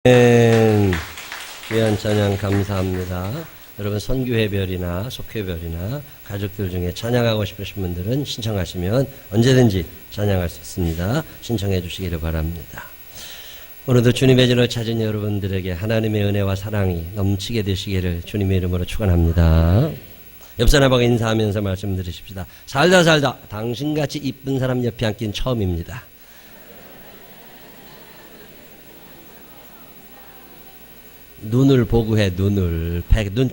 귀한 찬양 감사합니다. 여러분 선교회별이나 속회별이나 가족들 중에 찬양하고 싶으신 분들은 신청하시면 언제든지 찬양할 수 있습니다. 신청해 주시기를 바랍니다. 오늘도 주님의 진을 찾은 여러분들에게 하나님의 은혜와 사랑이 넘치게 되시기를 주님의 이름으로 축원합니다. 옆 사람하고 인사하면서 말씀 드리십시다. 살다 당신같이 이쁜 사람 옆에 앉긴 처음입니다. 눈을 보고 해. 눈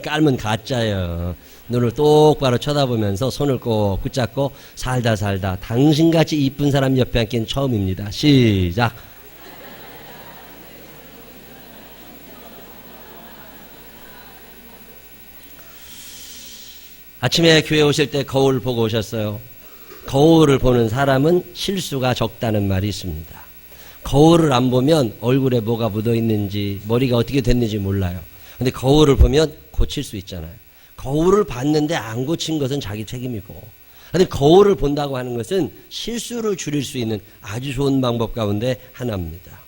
깔면 가짜예요. 눈을 똑바로 쳐다보면서 손을 꼭 붙잡고 살다 당신같이 이쁜 사람 옆에 앉긴 처음입니다. 시작. 아침에 교회 오실 때 거울 보고 오셨어요? 거울을 보는 사람은 실수가 적다는 말이 있습니다. 거울을 안 보면 얼굴에 뭐가 묻어 있는지 머리가 어떻게 됐는지 몰라요. 근데 거울을 보면 고칠 수 있잖아요. 거울을 봤는데 안 고친 것은 자기 책임이고, 근데 거울을 본다고 하는 것은 실수를 줄일 수 있는 아주 좋은 방법 가운데 하나입니다.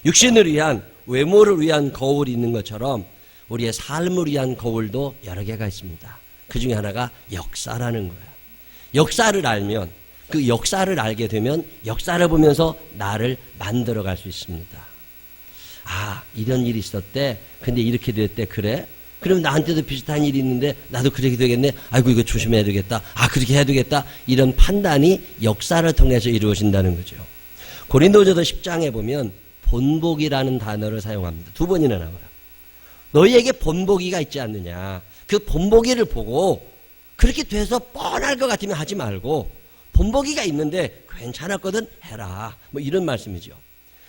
육신을 위한, 외모를 위한 거울이 있는 것처럼 우리의 삶을 위한 거울도 여러 개가 있습니다. 그 중에 하나가 역사라는 거예요. 역사를 알면, 그 역사를 알게 되면 역사를 보면서 나를 만들어 갈 수 있습니다. 아, 이런 일이 있었대. 근데 이렇게 됐대. 그래? 그럼 나한테도 비슷한 일이 있는데 나도 그렇게 되겠네. 아이고, 이거 조심해야 되겠다. 아, 그렇게 해야 되겠다. 이런 판단이 역사를 통해서 이루어진다는 거죠. 고린도전서 10장에 보면 본보기라는 단어를 사용합니다. 2번이나 나와요. 너희에게 본보기가 있지 않느냐. 그 본보기를 보고 그렇게 돼서 뻔할 것 같으면 하지 말고, 본보기가 있는데 괜찮았거든 해라. 뭐 이런 말씀이죠.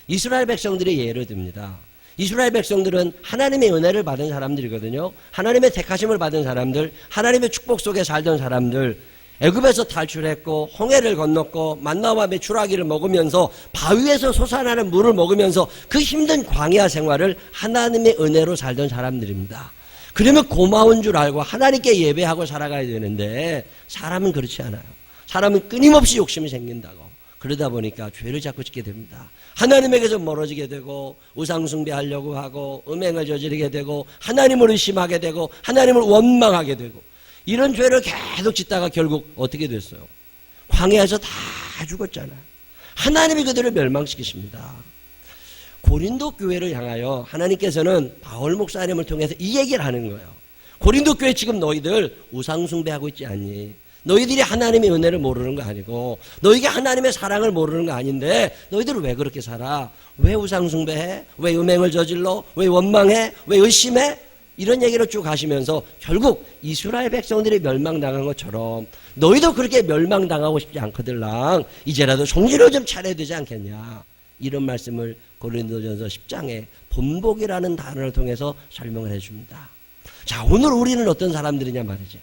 이스라엘 백성들의 예를 듭니다. 이스라엘 백성들은 하나님의 은혜를 받은 사람들이거든요. 하나님의 택하심을 받은 사람들, 하나님의 축복 속에 살던 사람들, 애굽에서 탈출했고 홍해를 건넜고 만나와 메추라기를 먹으면서 바위에서 솟아나는 물을 먹으면서 그 힘든 광야 생활을 하나님의 은혜로 살던 사람들입니다. 그러면 고마운 줄 알고 하나님께 예배하고 살아가야 되는데 사람은 그렇지 않아요. 사람은 끊임없이 욕심이 생긴다고. 그러다 보니까 죄를 자꾸 짓게 됩니다. 하나님에게서 멀어지게 되고 우상 숭배하려고 하고 음행을 저지르게 되고 하나님을 의심하게 되고 하나님을 원망하게 되고, 이런 죄를 계속 짓다가 결국 어떻게 됐어요? 광야에서 다 죽었잖아요. 하나님이 그들을 멸망시키십니다. 고린도 교회를 향하여 하나님께서는 바울 목사님을 통해서 이 얘기를 하는 거예요. 고린도 교회 지금 너희들 우상 숭배하고 있지 않니? 너희들이 하나님의 은혜를 모르는 거 아니고 너희가 하나님의 사랑을 모르는 거 아닌데 너희들은 왜 그렇게 살아? 왜 우상 숭배해? 왜 음행을 저질러? 왜 원망해? 왜 의심해? 이런 얘기를 쭉 하시면서 결국 이스라엘 백성들이 멸망당한 것처럼 너희도 그렇게 멸망당하고 싶지 않거들랑 이제라도 정신을 좀 차려야 되지 않겠냐, 이런 말씀을 고린도전서 10장에 본보기라는 단어를 통해서 설명을 해줍니다. 자, 오늘 우리는 어떤 사람들이냐 말이죠.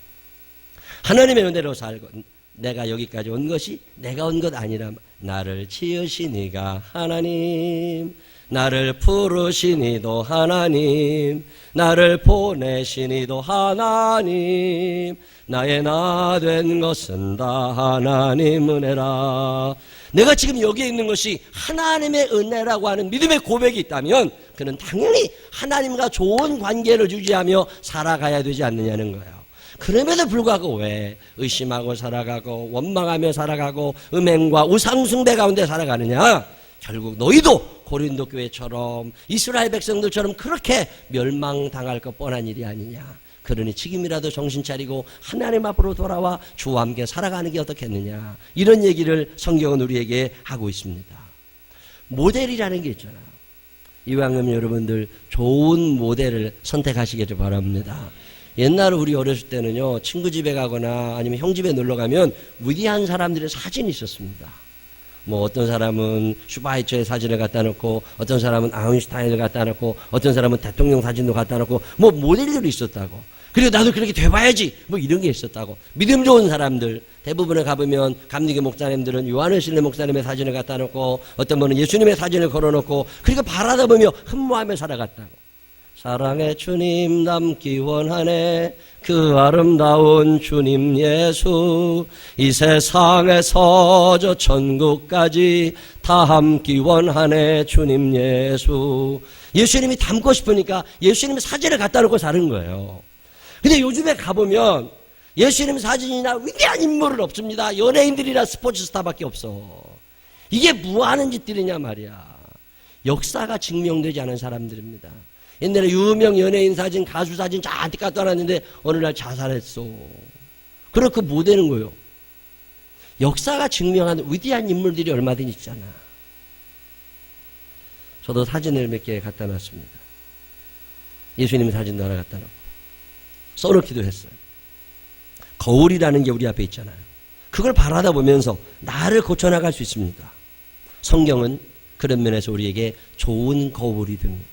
하나님의 은혜로 살고 내가 여기까지 온 것이 내가 온 것 아니라 나를 지으시니가 하나님, 나를 부르시니도 하나님, 나를 보내시니도 하나님, 나의 나 된 것은 다 하나님 은혜라. 내가 지금 여기에 있는 것이 하나님의 은혜라고 하는 믿음의 고백이 있다면 그는 당연히 하나님과 좋은 관계를 유지하며 살아가야 되지 않느냐는 거예요. 그럼에도 불구하고 왜 의심하고 살아가고 원망하며 살아가고 음행과 우상숭배 가운데 살아가느냐? 결국 너희도 고린도 교회처럼 이스라엘 백성들처럼 그렇게 멸망당할 것 뻔한 일이 아니냐. 그러니 지금이라도 정신 차리고 하나님 앞으로 돌아와 주와 함께 살아가는 게 어떻겠느냐, 이런 얘기를 성경은 우리에게 하고 있습니다. 모델이라는 게 있잖아요. 이왕이면 여러분들 좋은 모델을 선택하시기를 바랍니다. 옛날에 우리 어렸을 때는요, 친구 집에 가거나 아니면 형 집에 놀러 가면 위대한 사람들의 사진이 있었습니다. 뭐 어떤 사람은 슈바이처의 사진을 갖다 놓고, 어떤 사람은 아인슈타인을 갖다 놓고, 어떤 사람은 대통령 사진도 갖다 놓고, 뭐 모델들이 있었다고. 그리고 나도 그렇게 돼봐야지, 뭐 이런 게 있었다고. 믿음 좋은 사람들 대부분에 가보면 감리교 목사님들은 요한을 실내 목사님의 사진을 갖다 놓고, 어떤 분은 예수님의 사진을 걸어놓고, 그리고 바라다 보며 흠모하며 살아갔다고. 사랑의 주님 닮기 원하네, 그 아름다운 주님 예수, 이 세상에서 저 천국까지 다 함기 원하네 주님 예수. 예수님이 닮고 싶으니까 예수님 사진을 갖다 놓고 사는 거예요. 근데 요즘에 가보면 예수님 사진이나 위대한 인물은 없습니다. 연예인들이나 스포츠 스타밖에 없어. 이게 뭐 하는 짓들이냐 말이야. 역사가 증명되지 않은 사람들입니다. 옛날에 유명 연예인 사진, 가수 사진 잔뜩 갖다 놨는데 어느 날 자살했어. 그렇게 뭐 되는 거예요? 역사가 증명하는 위대한 인물들이 얼마든지 있잖아. 저도 사진을 몇 개 갖다 놨습니다. 예수님 사진도 하나 갖다 놓고 써놓기도 했어요. 거울이라는 게 우리 앞에 있잖아요. 그걸 바라다 보면서 나를 고쳐나갈 수 있습니다. 성경은 그런 면에서 우리에게 좋은 거울이 됩니다.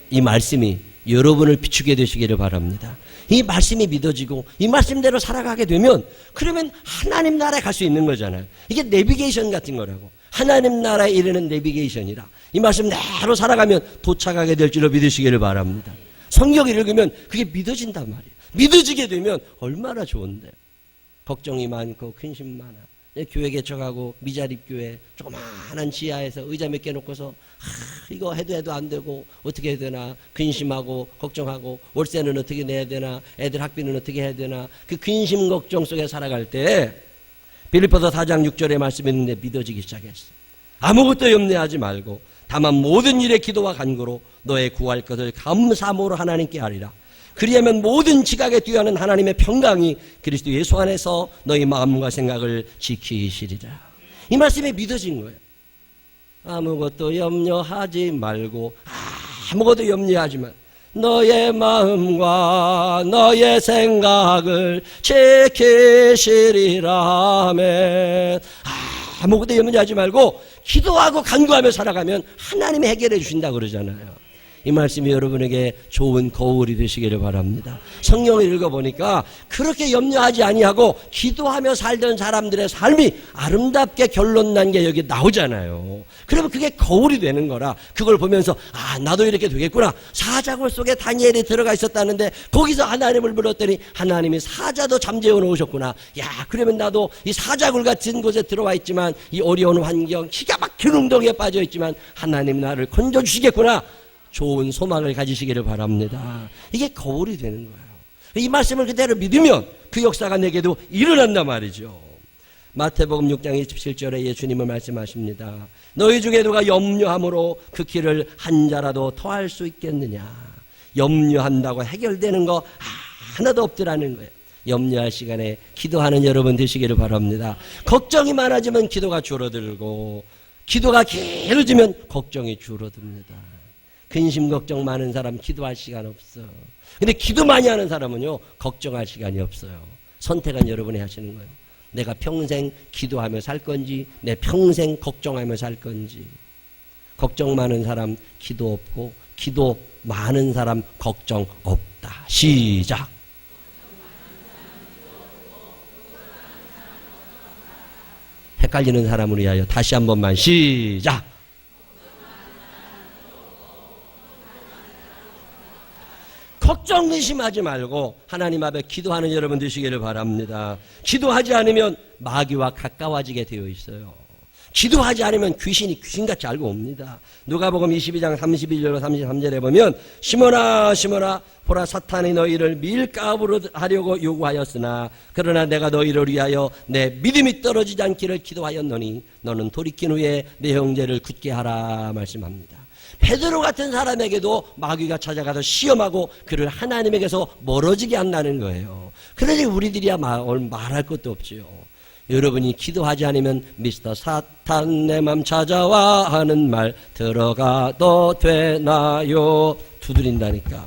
이 말씀이 여러분을 비추게 되시기를 바랍니다. 이 말씀이 믿어지고 이 말씀대로 살아가게 되면 그러면 하나님 나라에 갈 수 있는 거잖아요. 이게 내비게이션 같은 거라고. 하나님 나라에 이르는 내비게이션이라. 이 말씀 대로 살아가면 도착하게 될 줄로 믿으시기를 바랍니다. 성경을 읽으면 그게 믿어진단 말이에요. 믿어지게 되면 얼마나 좋은데. 걱정이 많고 근심 많아. 교회 개척하고 미자립교회 조그마한 지하에서 의자 몇 개 놓고서 이거 해도 안 되고 어떻게 해야 되나 근심하고 걱정하고 월세는 어떻게 내야 되나 애들 학비는 어떻게 해야 되나 그 근심 걱정 속에 살아갈 때 빌립보서 4장 6절의 말씀이 있는데 믿어지기 시작했어. 아무것도 염려하지 말고 다만 모든 일에 기도와 간구로 너의 구할 것을 감사함으로 하나님께 하리라. 그리하면 모든 지각에 뛰어나는 하나님의 평강이 그리스도 예수 안에서 너희 마음과 생각을 지키시리라. 이 말씀이 믿어진 거예요. 아무것도 염려하지 말고 아무것도 염려하지 마. 너의 마음과 너의 생각을 지키시리라 하면 아무것도 염려하지 말고 기도하고 간구하며 살아가면 하나님이 해결해 주신다 그러잖아요. 이 말씀이 여러분에게 좋은 거울이 되시기를 바랍니다. 성경을 읽어보니까 그렇게 염려하지 아니하고 기도하며 살던 사람들의 삶이 아름답게 결론 난 게 여기 나오잖아요. 그러면 그게 거울이 되는 거라 그걸 보면서 나도 이렇게 되겠구나. 사자굴 속에 다니엘이 들어가 있었다는데 거기서 하나님을 불렀더니 하나님이 사자도 잠재워 놓으셨구나. 그러면 나도 이 사자굴 같은 곳에 들어와 있지만 이 어려운 환경 기가 막힌 운동에 빠져 있지만 하나님 나를 건져주시겠구나. 좋은 소망을 가지시기를 바랍니다. 이게 거울이 되는 거예요. 이 말씀을 그대로 믿으면 그 역사가 내게도 일어난단 말이죠. 마태복음 6장 27절에 예수님은 말씀하십니다. 너희 중에 누가 염려함으로 그 길을 한 자라도 더할 수 있겠느냐. 염려한다고 해결되는 거 하나도 없더라는 거예요. 염려할 시간에 기도하는 여러분 되시기를 바랍니다. 걱정이 많아지면 기도가 줄어들고 기도가 길어지면 걱정이 줄어듭니다. 근심 걱정 많은 사람 기도할 시간 없어. 근데 기도 많이 하는 사람은요 걱정할 시간이 없어요. 선택은 여러분이 하시는 거예요. 내가 평생 기도하며 살 건지 내 평생 걱정하며 살 건지. 걱정 많은 사람 기도 없고 기도 많은 사람 걱정 없다. 시작. 헷갈리는 사람을 위하여 다시 한 번만 시작. 걱정 근심하지 말고 하나님 앞에 기도하는 여러분 되시기를 바랍니다. 기도하지 않으면 마귀와 가까워지게 되어 있어요. 기도하지 않으면 귀신이 귀신같이 알고 옵니다. 누가복음 22장 31절로 33절에 보면 시몬아 시몬아 보라 사탄이 너희를 밀가부로 하려고 요구하였으나 그러나 내가 너희를 위하여 내 믿음이 떨어지지 않기를 기도하였노니 너는 돌이킨 후에 내 형제를 굳게 하라 말씀합니다. 베드로 같은 사람에게도 마귀가 찾아가서 시험하고 그를 하나님에게서 멀어지게 한다는 거예요. 그러니 우리들이야 말할 것도 없지요. 여러분이 기도하지 않으면 미스터 사탄 내 맘 찾아와 하는 말 들어가도 되나요? 두드린다니까.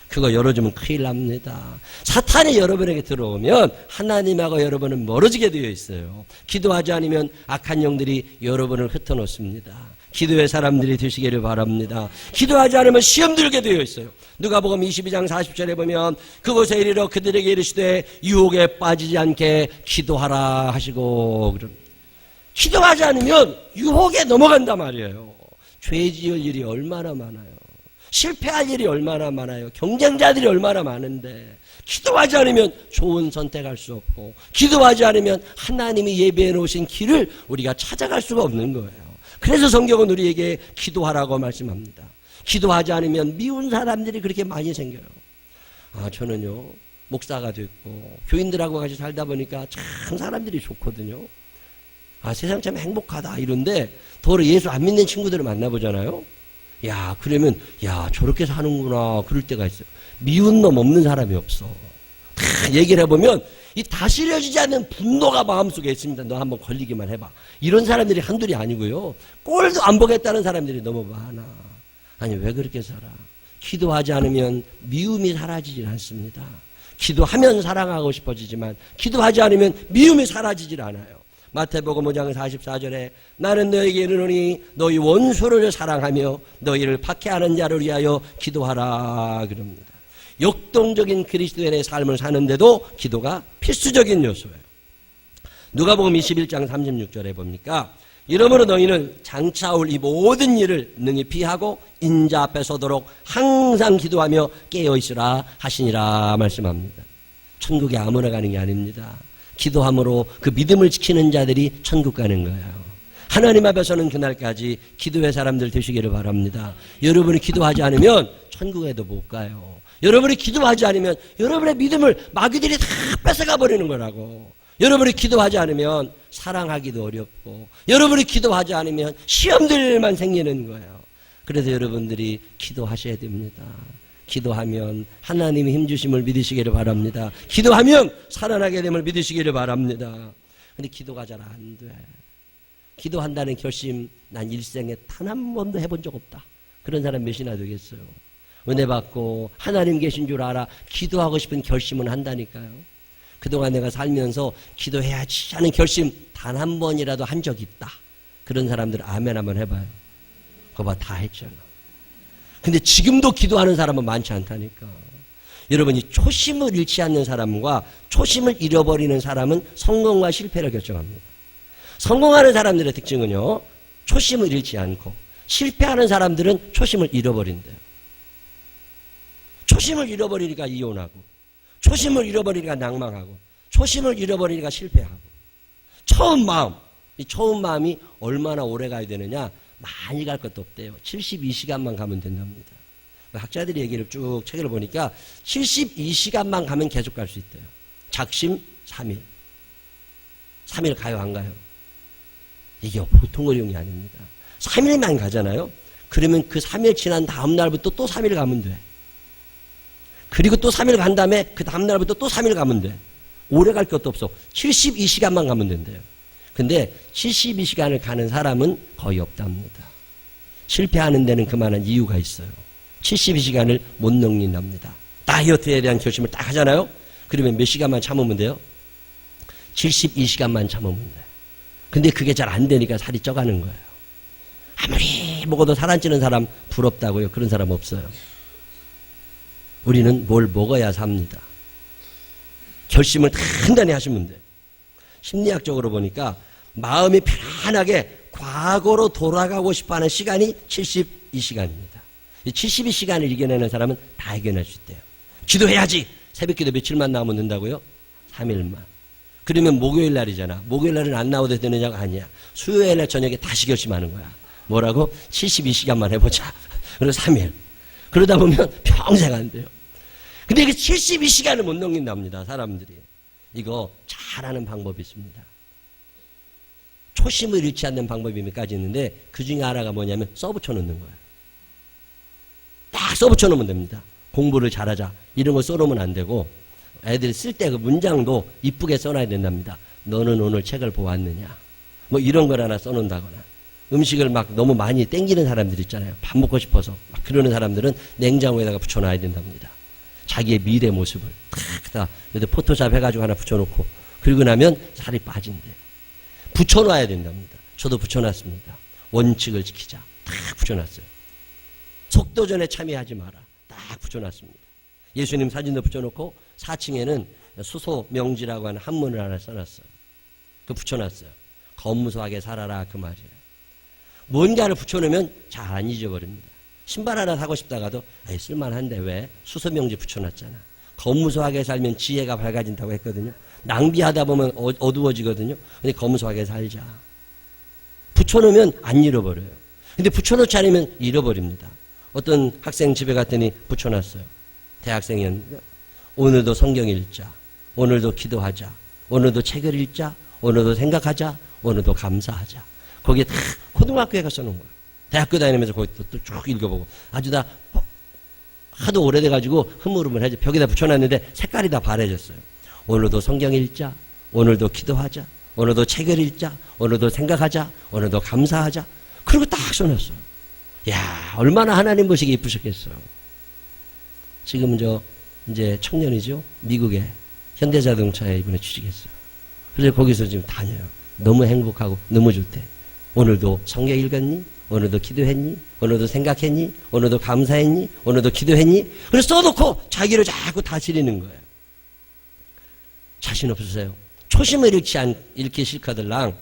그거 열어주면 큰일 납니다. 사탄이 여러분에게 들어오면 하나님하고 여러분은 멀어지게 되어 있어요. 기도하지 않으면 악한 영들이 여러분을 흩어놓습니다. 기도의 사람들이 되시기를 바랍니다. 기도하지 않으면 시험 들게 되어 있어요. 누가복음 22장 40절에 보면 그곳에 이르러 그들에게 이르시되 유혹에 빠지지 않게 기도하라 하시고 그럽니다. 기도하지 않으면 유혹에 넘어간단 말이에요. 죄 지을 일이 얼마나 많아요. 실패할 일이 얼마나 많아요. 경쟁자들이 얼마나 많은데 기도하지 않으면 좋은 선택할 수 없고 기도하지 않으면 하나님이 예배해 놓으신 길을 우리가 찾아갈 수가 없는 거예요. 그래서 성경은 우리에게 기도하라고 말씀합니다. 기도하지 않으면 미운 사람들이 그렇게 많이 생겨요. 저는요, 목사가 됐고 교인들하고 같이 살다 보니까 참 사람들이 좋거든요. 세상 참 행복하다 이런데 더러 예수 안 믿는 친구들을 만나보잖아요. 그러면 저렇게 사는구나 그럴 때가 있어요. 미운 놈 없는 사람이 없어. 다 얘기를 해보면 이 다스려지지 않는 분노가 마음속에 있습니다. 너 한번 걸리기만 해봐. 이런 사람들이 한둘이 아니고요. 꼴도 안 보겠다는 사람들이 너무 많아. 아니 왜 그렇게 살아? 기도하지 않으면 미움이 사라지질 않습니다. 기도하면 사랑하고 싶어지지만 기도하지 않으면 미움이 사라지질 않아요. 마태복음 5장 44절에 나는 너에게 이르노니 너희 원수를 사랑하며 너희를 박해하는 자를 위하여 기도하라 그럽니다. 역동적인 그리스도인의 삶을 사는데도 기도가 필수적인 요소예요. 누가복음 21장 36절에 봅니까? 이러므로 너희는 장차 올 이 모든 일을 능히 피하고 인자 앞에 서도록 항상 기도하며 깨어있으라 하시니라 말씀합니다. 천국에 아무나 가는 게 아닙니다. 기도함으로 그 믿음을 지키는 자들이 천국 가는 거예요. 하나님 앞에 서는 그날까지 기도의 사람들 되시기를 바랍니다. 여러분이 기도하지 않으면 천국에도 못 가요. 여러분이 기도하지 않으면 여러분의 믿음을 마귀들이 다 뺏어가 버리는 거라고. 여러분이 기도하지 않으면 사랑하기도 어렵고 여러분이 기도하지 않으면 시험들만 생기는 거예요. 그래서 여러분들이 기도하셔야 됩니다. 기도하면 하나님이 힘주심을 믿으시기를 바랍니다. 기도하면 살아나게 됨을 믿으시기를 바랍니다. 근데 기도가 잘 안 돼. 기도한다는 결심 난 일생에 단 한 번도 해본 적 없다. 그런 사람 몇이나 되겠어요. 은혜 받고 하나님 계신 줄 알아 기도하고 싶은 결심은 한다니까요. 그동안 내가 살면서 기도해야지 하는 결심 단 한 번이라도 한 적 있다. 그런 사람들 아멘 한번 해봐요. 그거 봐, 다 했잖아. 근데 지금도 기도하는 사람은 많지 않다니까. 여러분이 초심을 잃지 않는 사람과 초심을 잃어버리는 사람은 성공과 실패를 결정합니다. 성공하는 사람들의 특징은요, 초심을 잃지 않고 실패하는 사람들은 초심을 잃어버린대요. 초심을 잃어버리니까 이혼하고 초심을 잃어버리니까 낭망하고 초심을 잃어버리니까 실패하고 처음 마음, 이 처음 마음이 얼마나 오래 가야 되느냐? 많이 갈 것도 없대요. 72시간만 가면 된답니다. 학자들이 얘기를 쭉 책을 보니까 72시간만 가면 계속 갈 수 있대요. 작심 3일. 3일 가요, 안 가요? 이게 보통 어려운 게 아닙니다. 3일만 가잖아요? 그러면 그 3일 지난 다음 날부터 또 3일 가면 돼. 그리고 또 3일 간 다음에 그 다음 날부터 또 3일 가면 돼. 오래 갈 것도 없어. 72시간만 가면 된대요. 근데 72시간을 가는 사람은 거의 없답니다. 실패하는 데는 그만한 이유가 있어요. 72시간을 못 넘긴답니다. 다이어트에 대한 결심을 딱 하잖아요. 그러면 몇 시간만 참으면 돼요? 72시간만 참으면 돼요. 근데 그게 잘 안 되니까 살이 쪄가는 거예요. 아무리 먹어도 살 안 찌는 사람 부럽다고요? 그런 사람 없어요. 우리는 뭘 먹어야 삽니다. 결심을 단단히 하시면 돼요. 심리학적으로 보니까 마음이 편안하게 과거로 돌아가고 싶어하는 시간이 72시간입니다. 이 72시간을 이겨내는 사람은 다 이겨낼 수 있대요. 기도해야지. 새벽기도 며칠만 나오면 된다고요? 3일만. 그러면 목요일 날이잖아. 목요일 날은 안 나오도 되느냐가 아니야. 수요일 날 저녁에 다시 결심하는 거야. 뭐라고? 72시간만 해보자. 그리고 3일. 그러다 보면 평생 안 돼요. 근데 이게 72시간을 못 넘긴답니다, 사람들이. 이거 잘하는 방법이 있습니다. 초심을 잃지 않는 방법이 몇 가지 있는데 그 중에 하나가 뭐냐면 써붙여 놓는 거예요. 딱 써붙여 놓으면 됩니다. 공부를 잘하자. 이런 거 써놓으면 안 되고 애들이 쓸 때 그 문장도 이쁘게 써놔야 된답니다. 너는 오늘 책을 보았느냐. 뭐 이런 걸 하나 써놓는다거나 음식을 막 너무 많이 땡기는 사람들 있잖아요. 밥 먹고 싶어서 막 그러는 사람들은 냉장고에다가 붙여놔야 된답니다. 자기의 미래 모습을 탁 포토샵 해가지고 하나 붙여놓고 그리고 나면 살이 빠진대요. 붙여놔야 된답니다. 저도 붙여놨습니다. 원칙을 지키자. 딱 붙여놨어요. 속도전에 참여하지 마라. 딱 붙여놨습니다. 예수님 사진도 붙여놓고 4층에는 수소명지라고 하는 한문을 하나 써놨어요. 그 붙여놨어요. 검소하게 살아라 그 말이에요. 뭔가를 붙여놓으면 잘 안 잊어버립니다. 신발 하나 사고 싶다가도 에이, 쓸만한데 왜? 수소명지 붙여놨잖아. 검소하게 살면 지혜가 밝아진다고 했거든요. 낭비하다 보면 어두워지거든요. 근데 검소하게 살자. 붙여놓으면 안 잃어버려요. 근데 붙여놓지 않으면 잃어버립니다. 어떤 학생 집에 갔더니 붙여놨어요. 대학생이었는데 오늘도 성경 읽자, 오늘도 기도하자, 오늘도 책을 읽자, 오늘도 생각하자, 오늘도 감사하자. 거기에 다 고등학교에 가서 놓은 거예요. 대학교 다니면서 거기 또 쭉 읽어보고 아주 다 하도 오래돼가지고 흐물흐물해져 벽에다 붙여놨는데 색깔이 다 바래졌어요. 오늘도 성경 읽자, 오늘도 기도하자, 오늘도 책을 읽자, 오늘도 생각하자, 오늘도 감사하자. 그리고 딱 써놨어요. 야, 얼마나 하나님 보시기 이쁘셨겠어요. 지금은 이제 청년이죠. 미국에 현대자동차에 이번에 취직했어요. 그래서 거기서 지금 다녀요. 너무 행복하고 너무 좋대. 오늘도 성경 읽었니? 오늘도 기도했니? 오늘도 생각했니? 오늘도 감사했니? 오늘도 기도했니? 그래서 써놓고 자기를 자꾸 다스리는 거예요. 자신 없으세요? 초심을 잃기 싫거들랑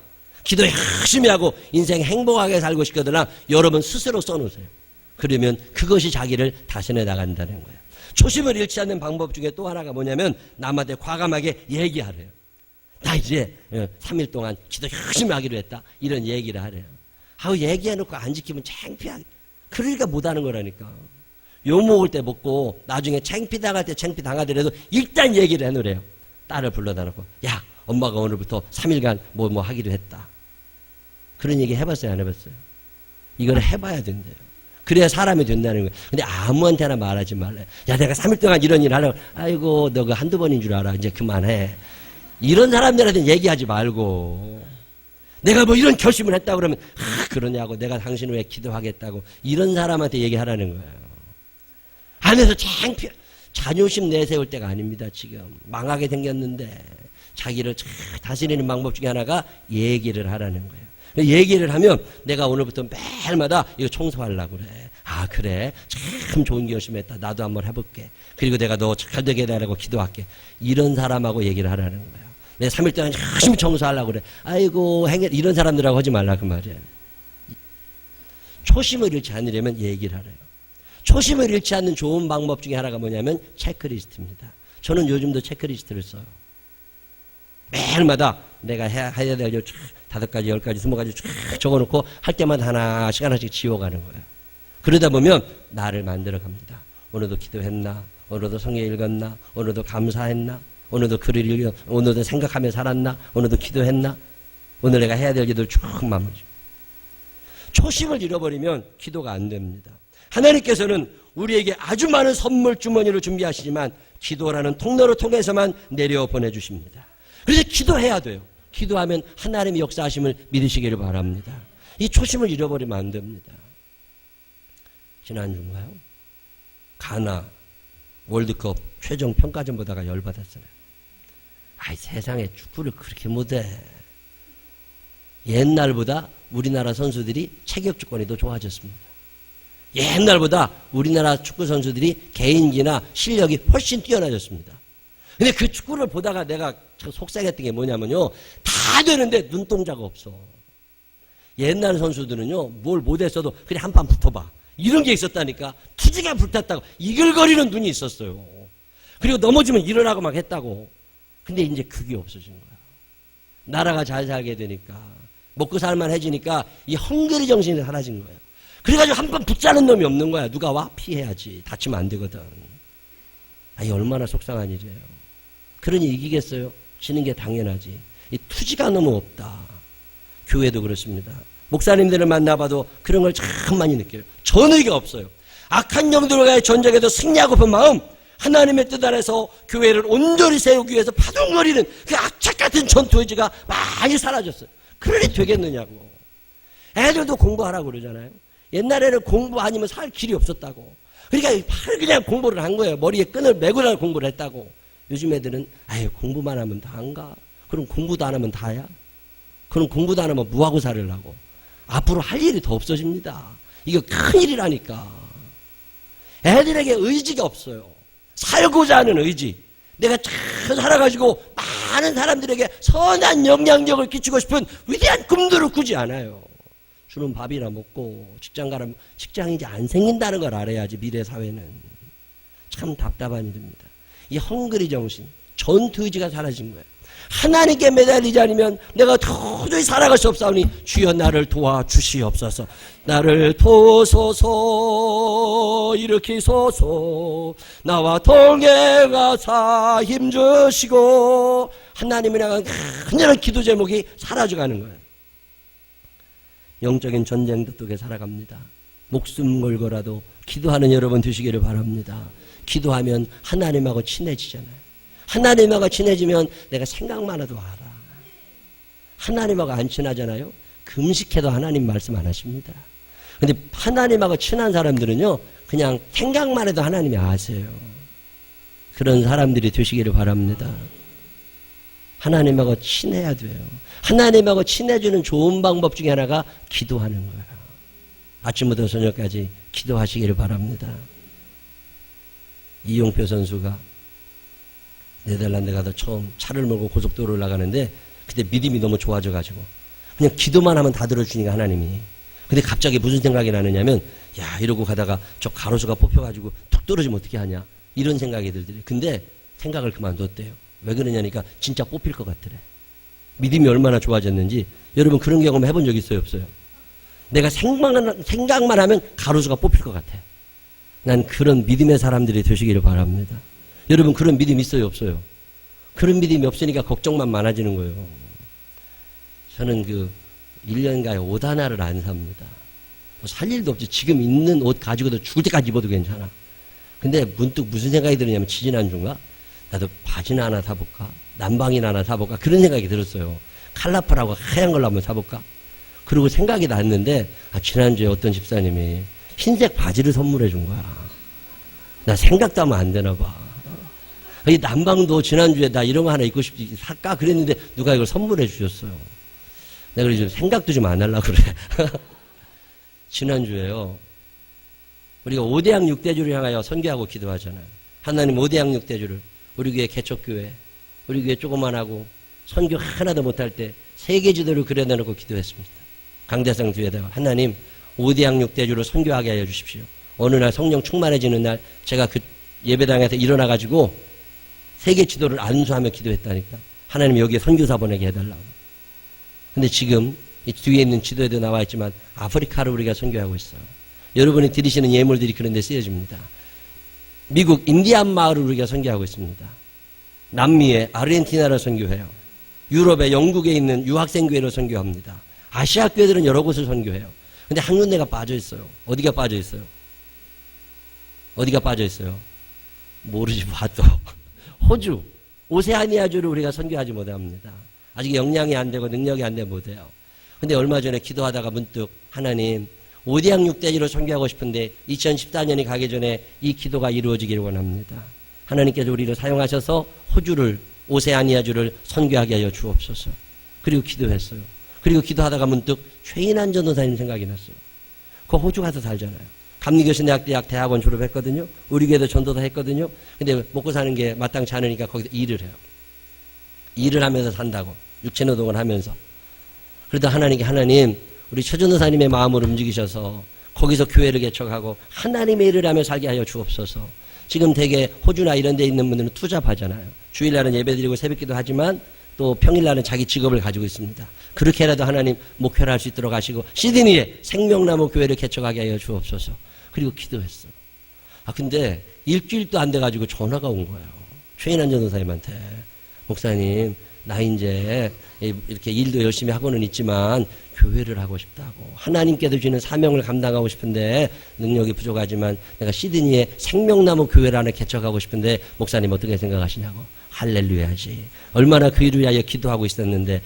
기도 열심히 하고 인생 행복하게 살고 싶거들랑 여러분 스스로 써놓으세요. 그러면 그것이 자기를 다스려 나간다는 거예요. 초심을 잃지 않는 방법 중에 또 하나가 뭐냐면 남한테 과감하게 얘기하래요. 나 이제 3일 동안 기도 열심히 하기로 했다. 이런 얘기를 하래요. 하고 얘기해놓고 안 지키면 창피하게. 그러니까 못하는 거라니까. 욕먹을 때 먹고 나중에 창피당할 때 창피당하더라도 일단 얘기를 해놓으래요. 딸을 불러다 놓고 야 엄마가 오늘부터 3일간 뭐 하기로 했다. 그런 얘기 해봤어요 안 해봤어요? 이걸 해봐야 된대요. 그래야 사람이 된다는 거예요. 근데 아무한테나 말하지 말래요. 야 내가 3일 동안 이런 일 하려고. 아이고 너 그 한두 번인 줄 알아. 이제 그만해. 이런 사람들한테 얘기하지 말고 내가 뭐 이런 결심을 했다고 그러면 그러냐고 내가 당신을 왜 기도하겠다고 이런 사람한테 얘기하라는 거예요. 안에서 창피해. 자존심 내세울 때가 아닙니다. 지금 망하게 생겼는데 자기를 다스리는 방법 중에 하나가 얘기를 하라는 거예요. 얘기를 하면 내가 오늘부터 매일마다 이거 청소하려고 그래. 아 그래 참 좋은 결심했다. 나도 한번 해볼게. 그리고 내가 너 잘 되게 해달라고 기도할게. 이런 사람하고 얘기를 하라는 거예요. 내가 3일 동안 열심히 청소하려고 그래. 아이고 이런 사람들하고 하지 말라 그 말이에요. 초심을 잃지 않으려면 얘기를 하래요. 초심을 잃지 않는 좋은 방법 중에 하나가 뭐냐면 체크리스트입니다. 저는 요즘도 체크리스트를 써요. 매일마다 내가 해야 될 일 5가지, 10가지, 20가지 쭉 적어놓고 할 때마다 하나씩 지워가는 거예요. 그러다 보면 나를 만들어 갑니다. 오늘도 기도했나? 오늘도 성경 읽었나? 오늘도 감사했나? 오늘도 글을 읽어? 오늘도 생각하며 살았나? 오늘도 기도했나? 오늘 내가 해야 될 일들 쭉 마무리. 초심을 잃어버리면 기도가 안 됩니다. 하나님께서는 우리에게 아주 많은 선물 주머니를 준비하시지만 기도라는 통로를 통해서만 내려 보내주십니다. 그래서 기도해야 돼요. 기도하면 하나님의 역사하심을 믿으시기를 바랍니다. 이 초심을 잃어버리면 안 됩니다. 지난주인가요? 가나 월드컵 최종 평가전 보다가 열받았어요. 아이 세상에 축구를 그렇게 못해. 옛날보다 우리나라 선수들이 체격 조건이 더 좋아졌습니다. 옛날보다 우리나라 축구 선수들이 개인기나 실력이 훨씬 뛰어나졌습니다. 근데 그 축구를 보다가 내가 속상했던 게 뭐냐면요. 다 되는데 눈동자가 없어. 옛날 선수들은요. 뭘 못했어도 그냥 한 판 붙어봐. 이런 게 있었다니까. 투지가 불탔다고. 이글거리는 눈이 있었어요. 그리고 넘어지면 일어나고 막 했다고. 근데 이제 그게 없어진 거야. 나라가 잘 살게 되니까. 먹고 살만해지니까 이 헝그리 정신이 사라진 거예요. 그래가지고 한 번 붙자는 놈이 없는 거야. 누가 와? 피해야지. 다치면 안 되거든. 아니 얼마나 속상한 일이에요. 그러니 이기겠어요? 지는 게 당연하지. 이 투지가 너무 없다. 교회도 그렇습니다. 목사님들을 만나봐도 그런 걸 참 많이 느껴요. 전의가 없어요. 악한 영들과의 전쟁에도 승리하고픈 마음, 하나님의 뜻 안에서 교회를 온전히 세우기 위해서 파동거리는 그 악착 같은 전투 의지가 많이 사라졌어요. 그러니 되겠느냐고. 애들도 공부하라고 그러잖아요. 옛날에는 공부 아니면 살 길이 없었다고. 그러니까 그냥 공부를 한 거예요. 머리에 끈을 메고 날 공부를 했다고. 요즘 애들은 아유 공부만 하면 다 안 가. 그럼 공부도 안 하면 다야? 그럼 공부도 안 하면 뭐하고 살으려고? 앞으로 할 일이 더 없어집니다. 이거 큰일이라니까. 애들에게 의지가 없어요. 살고자 하는 의지. 내가 잘 살아가지고 많은 사람들에게 선한 영향력을 끼치고 싶은 위대한 꿈들을 꾸지 않아요. 주는 밥이나 먹고 직장 가라면 직장이 이제 안 생긴다는 걸 알아야지. 미래 사회는 참 답답한 일입니다. 이 헝그리 정신, 전투 의지가 사라진 거예요. 하나님께 매달리지 않으면 내가 도저히 살아갈 수 없사오니 주여 나를 도와주시옵소서. 나를 도소서 일으키소서. 나와 동행 가사 힘주시고. 하나님을 향한 간절한 기도 제목이 사라져가는 거예요. 영적인 전쟁도 속에 살아갑니다. 목숨 걸고라도 기도하는 여러분 되시기를 바랍니다. 기도하면 하나님하고 친해지잖아요. 하나님하고 친해지면 내가 생각만 해도 알아. 하나님하고 안 친하잖아요. 금식해도 하나님 말씀 안 하십니다. 근데 하나님하고 친한 사람들은요, 그냥 생각만 해도 하나님이 아세요. 그런 사람들이 되시기를 바랍니다. 하나님하고 친해야 돼요. 하나님하고 친해지는 좋은 방법 중에 하나가 기도하는 거예요. 아침부터 저녁까지 기도하시기를 바랍니다. 이용표 선수가 네덜란드 가서 처음 차를 몰고 고속도로를 나가는데 그때 믿음이 너무 좋아져가지고 그냥 기도만 하면 다 들어주니까 하나님이. 근데 갑자기 무슨 생각이 나느냐면, 야, 이러고 가다가 저 가로수가 뽑혀가지고 툭 떨어지면 어떻게 하냐, 이런 생각이 들더래. 근데 생각을 그만뒀대요. 왜 그러냐니까 진짜 뽑힐 것 같더래. 믿음이 얼마나 좋아졌는지. 여러분 그런 경험 해본 적 있어요, 없어요? 내가 생각만 하면 가로수가 뽑힐 것 같아. 난 그런 믿음의 사람들이 되시기를 바랍니다. 여러분 그런 믿음 있어요, 없어요? 그런 믿음이 없으니까 걱정만 많아지는 거예요. 저는 1년가에 옷 하나를 안 삽니다. 뭐 살 일도 없지. 지금 있는 옷 가지고도 죽을 때까지 입어도 괜찮아. 근데 문득 무슨 생각이 드느냐면, 지지난주인가 나도 바지나 하나 사볼까, 남방이나 하나 사볼까, 그런 생각이 들었어요. 칼라파라고 하얀 걸로 한번 사볼까. 그리고 생각이 났는데, 지난주에 어떤 집사님이 흰색 바지를 선물해 준 거야. 나 생각도 하면 안 되나 봐. 이 남방도 지난주에 나 이런 거 하나 입고 싶지, 살까 그랬는데 누가 이걸 선물해 주셨어요. 내가 그래서 생각도 좀 안 하려고 그래. 지난주에요, 우리가 5대양 6대주를 향하여 선교하고 기도하잖아요. 하나님 5대양 6대주를, 우리 교회 개척교회, 우리 교회 조그만하고 선교 하나도 못할 때 세계 지도를 그려내놓고 기도했습니다. 강대상 뒤에다가 하나님 5대양 6대주로 선교하게 하여 주십시오. 어느 날 성령 충만해지는 날 제가 그 예배당에서 일어나가지고 세계 지도를 안수하며 기도했다니까. 하나님 여기에 선교사 보내게 해달라고. 근데 지금 이 뒤에 있는 지도에도 나와 있지만 아프리카를 우리가 선교하고 있어요. 여러분이 드리시는 예물들이 그런 데 쓰여집니다. 미국 인디안 마을을 우리가 선교하고 있습니다. 남미의 아르헨티나를 선교해요. 유럽의 영국에 있는 유학생교회를 선교합니다. 아시아 교회들은 여러 곳을 선교해요. 근데 한 군데가 빠져 있어요. 어디가 빠져 있어요? 어디가 빠져 있어요? 모르지 봐도. 호주, 오세아니아주를 우리가 선교하지 못합니다. 아직 역량이 안 되고 능력이 안 되면 못해요. 근데 얼마 전에 기도하다가 문득 하나님 5대양 6대주로 선교하고 싶은데 2014년이 가기 전에 이 기도가 이루어지기를 원합니다. 하나님께서 우리를 사용하셔서 호주를, 오세아니아주를 선교하게 하여 주옵소서. 그리고 기도했어요. 그리고 기도하다가 문득 최인한 전도사님 생각이 났어요. 그 호주 가서 살잖아요. 감리교신대학 대학원 졸업했거든요. 우리 교회도 전도사 했거든요. 근데 먹고 사는 게 마땅치 않으니까 거기서 일을 해요. 일을 하면서 산다고. 육체노동을 하면서. 그러다 하나님께, 하나님 우리 최 전도사님의 마음을 움직이셔서 거기서 교회를 개척하고 하나님의 일을 하며 살게 하여 주옵소서. 지금 되게 호주나 이런 데 있는 분들은 투잡하잖아요. 주일날은 예배드리고 새벽기도 하지만 또 평일날은 자기 직업을 가지고 있습니다. 그렇게라도 하나님 목표를 할 수 있도록 하시고 시드니에 생명나무 교회를 개척하게 하여 주옵소서. 그리고 기도했어요. 근데 일주일도 안 돼가지고 전화가 온 거예요. 최인한 전도사님한테. 목사님, 나 이제 이렇게 일도 열심히 하고는 있지만 교회를 하고 싶다고. 하나님께서 주시는 사명을 감당하고 싶은데 능력이 부족하지만 내가 시드니에 생명나무 교회를 하나 개척하고 싶은데 목사님 어떻게 생각하시냐고. 할렐루야지. 얼마나 그 일을 위하여 기도하고 있었는데,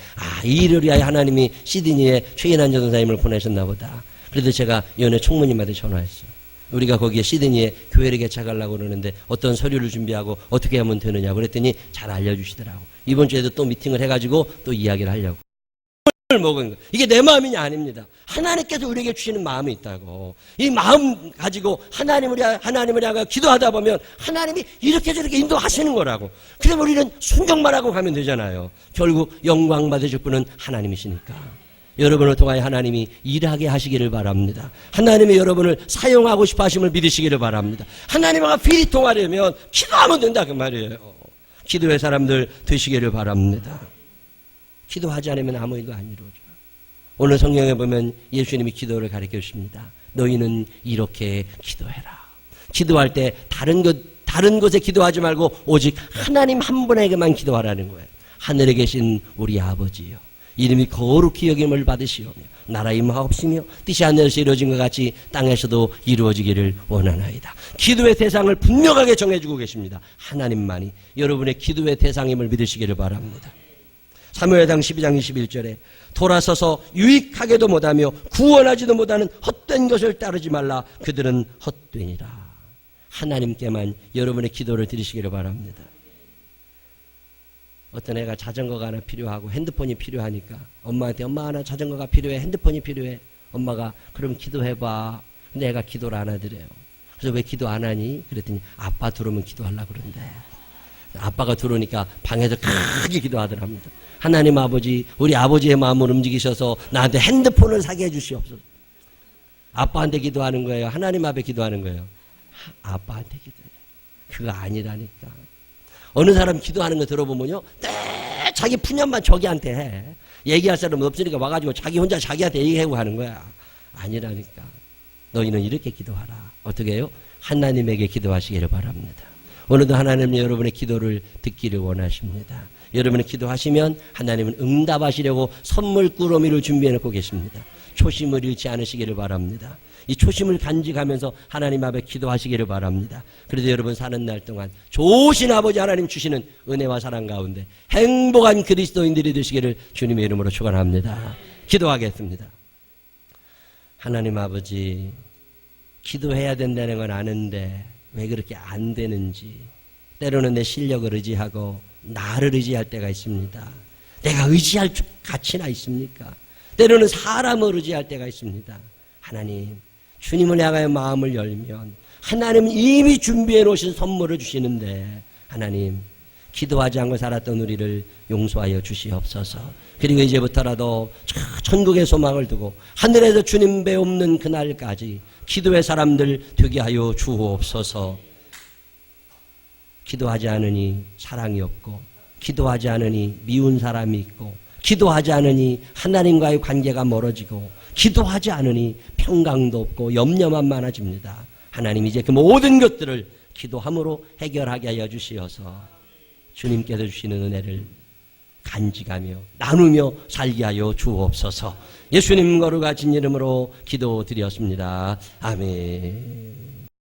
이 일을 위하여 하나님이 시드니에 최인한 전도사님을 보내셨나 보다. 그래도 제가 연애 총무님한테 전화했어요. 우리가 거기에 시드니에 교회를 개척하려고 그러는데 어떤 서류를 준비하고 어떻게 하면 되느냐고 그랬더니 잘 알려주시더라고. 이번 주에도 또 미팅을 해가지고 또 이야기를 하려고. 먹은 거. 이게 내 마음이냐? 아닙니다. 하나님께서 우리에게 주시는 마음이 있다고. 이 마음 가지고 하나님을 향해 기도하다 보면 하나님이 이렇게 저렇게 인도하시는 거라고. 그럼 우리는 순종만 하고 가면 되잖아요. 결국 영광 받으실 분은 하나님이시니까. 여러분을 통하여 하나님이 일하게 하시기를 바랍니다. 하나님이 여러분을 사용하고 싶어 하심을 믿으시기를 바랍니다. 하나님과 비리 통하려면 기도하면 된다 그 말이에요. 기도의 사람들 되시기를 바랍니다. 기도하지 않으면 아무 일도 안 이루어져요. 오늘 성경에 보면 예수님이 기도를 가르쳐 주십니다. 너희는 이렇게 기도해라. 기도할 때 다른 곳에 기도하지 말고 오직 하나님 한 분에게만 기도하라는 거예요. 하늘에 계신 우리 아버지요, 이름이 거룩히 여김을 받으시오며 나라의 임하옵시며 뜻이 하늘에서 이루어진 것 같이 땅에서도 이루어지기를 원하나이다. 기도의 대상을 분명하게 정해주고 계십니다. 하나님만이 여러분의 기도의 대상임을 믿으시기를 바랍니다. 사무엘상 12장 21절에 돌아서서 유익하게도 못하며 구원하지도 못하는 헛된 것을 따르지 말라. 그들은 헛되니라. 하나님께만 여러분의 기도를 드리시기를 바랍니다. 어떤 애가 자전거가 하나 필요하고 핸드폰이 필요하니까 엄마한테 엄마 하나 자전거가 필요해, 핸드폰이 필요해. 엄마가 그럼 기도해봐. 근데 애가 기도를 안 하더래요. 그래서 왜 기도 안 하니? 그랬더니 아빠 들어오면 기도하려고 그런대. 아빠가 들어오니까 방에서 크게 기도하더랍니다. 하나님 아버지, 우리 아버지의 마음을 움직이셔서 나한테 핸드폰을 사게 해주시옵소서. 아빠한테 기도하는 거예요? 하나님 앞에 기도하는 거예요? 아빠한테 기도해요. 그거 아니라니까. 어느 사람 기도하는 거 들어보면요, 자기 푸념만 저기한테 해. 얘기할 사람은 없으니까 와가지고 자기 혼자 자기한테 얘기하고 하는 거야. 아니라니까. 너희는 이렇게 기도하라. 어떻게 해요? 하나님에게 기도하시기를 바랍니다. 오늘도 하나님은 여러분의 기도를 듣기를 원하십니다. 여러분이 기도하시면 하나님은 응답하시려고 선물 꾸러미를 준비해놓고 계십니다. 초심을 잃지 않으시기를 바랍니다. 이 초심을 간직하면서 하나님 앞에 기도하시기를 바랍니다. 그래도 여러분 사는 날 동안 좋으신 아버지 하나님 주시는 은혜와 사랑 가운데 행복한 그리스도인들이 되시기를 주님의 이름으로 축원합니다. 기도하겠습니다. 하나님 아버지, 기도해야 된다는 건 아는데 왜 그렇게 안 되는지, 때로는 내 실력을 의지하고 나를 의지할 때가 있습니다. 내가 의지할 가치나 있습니까? 때로는 사람을 의지할 때가 있습니다. 하나님, 주님을 향하여 마음을 열면 하나님은 이미 준비해 놓으신 선물을 주시는데, 하나님, 기도하지 않고 살았던 우리를 용서하여 주시옵소서. 그리고 이제부터라도 천국의 소망을 두고 하늘에서 주님 배옵는 그날까지 기도의 사람들 되게 하여 주옵소서. 기도하지 않으니 사랑이 없고, 기도하지 않으니 미운 사람이 있고, 기도하지 않으니 하나님과의 관계가 멀어지고, 기도하지 않으니 평강도 없고 염려만 많아집니다. 하나님, 이제 그 모든 것들을 기도함으로 해결하게 하여 주시어서 주님께서 주시는 은혜를 간직하며 나누며 살게 하여 주옵소서. 예수님 거룩하신 이름으로 기도드렸습니다. 아멘.